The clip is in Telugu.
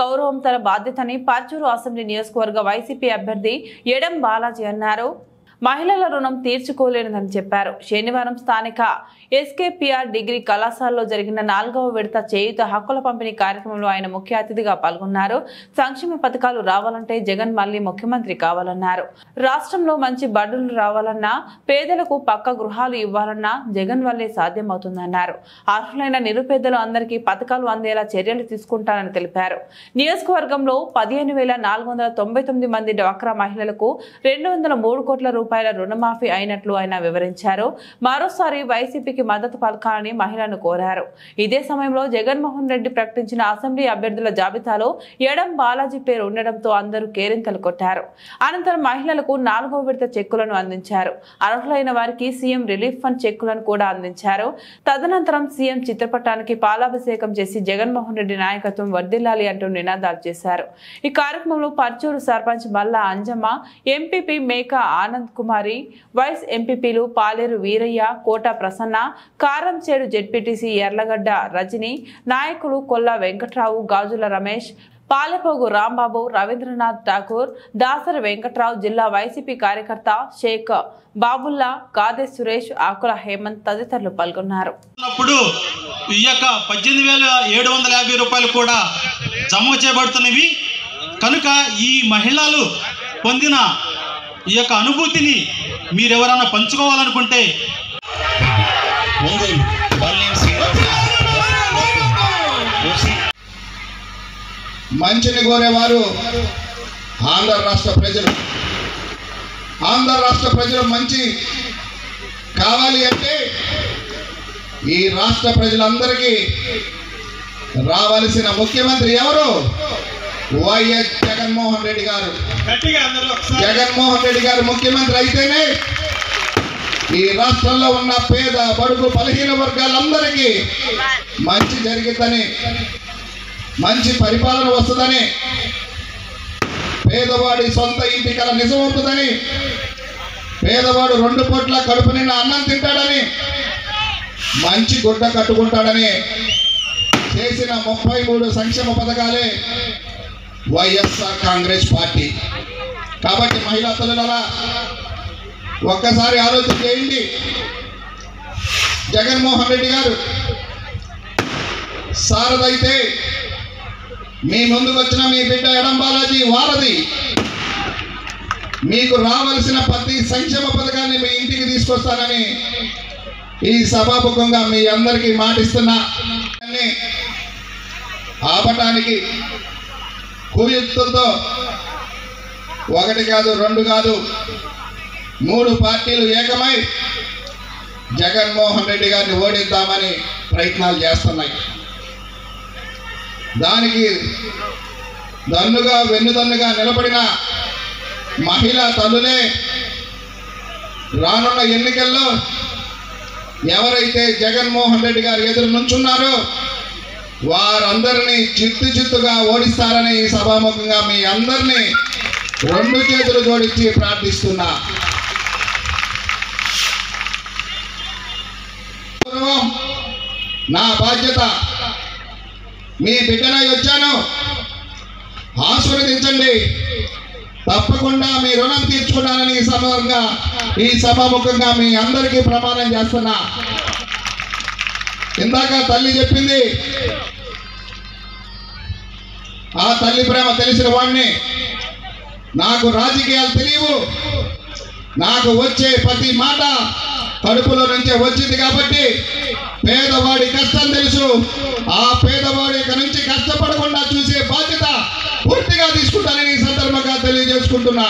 గౌరవం తన బాధ్యతని పర్చూరు అసెంబ్లీ నియోజకవర్గ వైసీపీ అభ్యర్థి ఎడం బాలాజీ అన్నారు. మహిళల రుణం తీర్చుకోలేనిదని చెప్పారు. శనివారం స్థానిక ఎస్కేపీఆర్ డిగ్రీ కళాశాలలో జరిగిన 4వ విడత చేయూత హక్కుల పంపిణీ కార్యక్రమంలో ఆయన ముఖ్య అతిథిగా పాల్గొన్నారు. సంక్షేమ పథకాలు రావాలంటే జగన్ మళ్లీ ముఖ్యమంత్రి కావాలన్నారు. రాష్ట్రంలో మంచి బడులు రావాలన్నా, పేదలకు పక్క గృహాలు ఇవ్వాలన్నా జగన్ వల్లే సాధ్యమవుతుందన్నారు. అర్హులైన నిరుపేదలు అందరికీ పథకాలు అందేలా చర్యలు తీసుకుంటానని తెలిపారు. నియోజకవర్గంలో 15,499 మంది డ్వాక్రా మహిళలకు 203 కోట్ల రూపాయల రుణమాఫీ అయినట్లు ఆయన వివరించారు. మరోసారి వైసీపీకి మద్దతు పలకాలని మహిళలను కోరారు. ఇదే సమయంలో జగన్మోహన్ రెడ్డి ప్రకటించిన అసెంబ్లీ అభ్యర్థుల జాబితాలో ఎడం బాలాజీ పేరు ఉండడంతో అందరూ కేరింతలు కొట్టారు. అనంతరం మహిళలకు 4వ విడత చెక్కులను అందించారు. అర్హులైన వారికి సీఎం రిలీఫ్ ఫండ్ చెక్కులను కూడా అందించారు. తదనంతరం సీఎం చిత్రపటానికి పాలాభిషేకం చేసి జగన్మోహన్ రెడ్డి నాయకత్వం వర్ధిల్లాలి అంటూ నినాదాలు చేశారు. ఈ కార్యక్రమంలో పర్చూరు సర్పంచ్ మల్లా అంజమ్మ, ఎంపీపీ మేక ఆనంద్ కుమారి, వైస్ ఎంపీపీలు పాలేరు వీరయ్య, కోట ప్రసన్న, కారంచేడు జెడ్పీటీసీ ఎర్లగడ్డ రజని, నాయకులు కొల్లా వెంకట్రావు, గాజుల రమేష్, పాలెపోగు రాంబాబు, రవీంద్రనాథ్ ఠాకూర్, దాసరి వెంకట్రావు, జిల్లా వైసీపీ కార్యకర్త షేక్ బాబుల్లా, గాదే సురేష్, ఆకుల హేమంత్ తదితరులు పాల్గొన్నారు. ఈ యొక్క 18,750 రూపాయలు కూడా జమ చేయబడుతున్నవి కనుక ఈ మహిళలు పొందిన ఈ యొక్క అనుభూతిని మీరెవరన్నా పంచుకోవాలనుకుంటే మంచిని కోరేవారు ఆంధ్ర రాష్ట్ర ప్రజలు. ఆంధ్ర రాష్ట్ర ప్రజలు మంచి కావాలి అంటే ఈ రాష్ట్ర ప్రజలందరికీ రావాల్సిన ముఖ్యమంత్రి ఎవరు? వైఎస్ జగన్మోహన్ రెడ్డి గారు. జగన్మోహన్ రెడ్డి గారు ముఖ్యమంత్రి అయితేనే ఈ రాష్ట్రంలో ఉన్న పేద బడుగు బలహీన వర్గాలందరికీ మంచి జరిగిద్దని, మంచి పరిపాలన వస్తుందని, పేదవాడి సొంత ఇంటి కల నిజమవుతుందని, పేదవాడు 2 పూట్ల కడుపు నిండా అన్నం తింటాడని, మంచి గుడ్డ కట్టుకుంటాడని చేసిన 33 సంక్షేమ పథకాలే వైఎస్ఆర్ కాంగ్రెస్ పార్టీ. కాబట్టి మహిళా తల్లులారా ఒక్కసారి ఆలోచన చేయండి. జగన్మోహన్ రెడ్డి గారు సారథైతే మీ ముందుకు వచ్చిన మీ బిడ్డ ఎడం బాలాజీ వారధి. మీకు రావాల్సిన ప్రతి సంక్షేమ పథకాన్ని మీ ఇంటికి తీసుకొస్తానని ఈ సభాముఖంగా మీ అందరికీ మాటిస్తున్నా. ఆపటానికి కుయుక్తులతో 1 కాదు 2 కాదు 3 పార్టీలు ఏకమై జగన్మోహన్ రెడ్డి గారిని ఓడిద్దామని ప్రయత్నాలు చేస్తున్నాయి. దానికి వెన్నుదన్నుగా నిలబడిన మహిళా తల్లులే రానున్న ఎన్నికల్లో ఎవరైతే జగన్మోహన్ రెడ్డి గారు ఎదురు నుంచున్నారో వారందరినీ చిత్తుగా ఓడిస్తారని ఈ సభాముఖంగా మీ అందరినీ 2 చేతులు జోడించి ప్రార్థిస్తున్నా. నా బాధ్యత. మీ బిడ్డనై వచ్చాను, ఆశీర్వదించండి. తప్పకుండా మీ రుణం తీర్చుకున్నానని ఈ సభాముఖంగా మీ అందరికీ ప్రమాణం చేస్తున్నా. ఇందాక తల్లి చెప్పింది, ఆ తల్లి ప్రేమ తెలిసిన వాడిని. నాకు రాజకీయాలు తెలియవు, నాకు వచ్చే ప్రతి మాట కడుపులో నుంచే వచ్చింది కాబట్టి పేదవాడి కష్టం తెలుసు. ఆ పేదవాడి నుంచి కష్టపడకుండా చూసే బాధ్యత పూర్తిగా తీసుకుంటానని ఈ సందర్భంగా తెలియజేసుకుంటున్నా.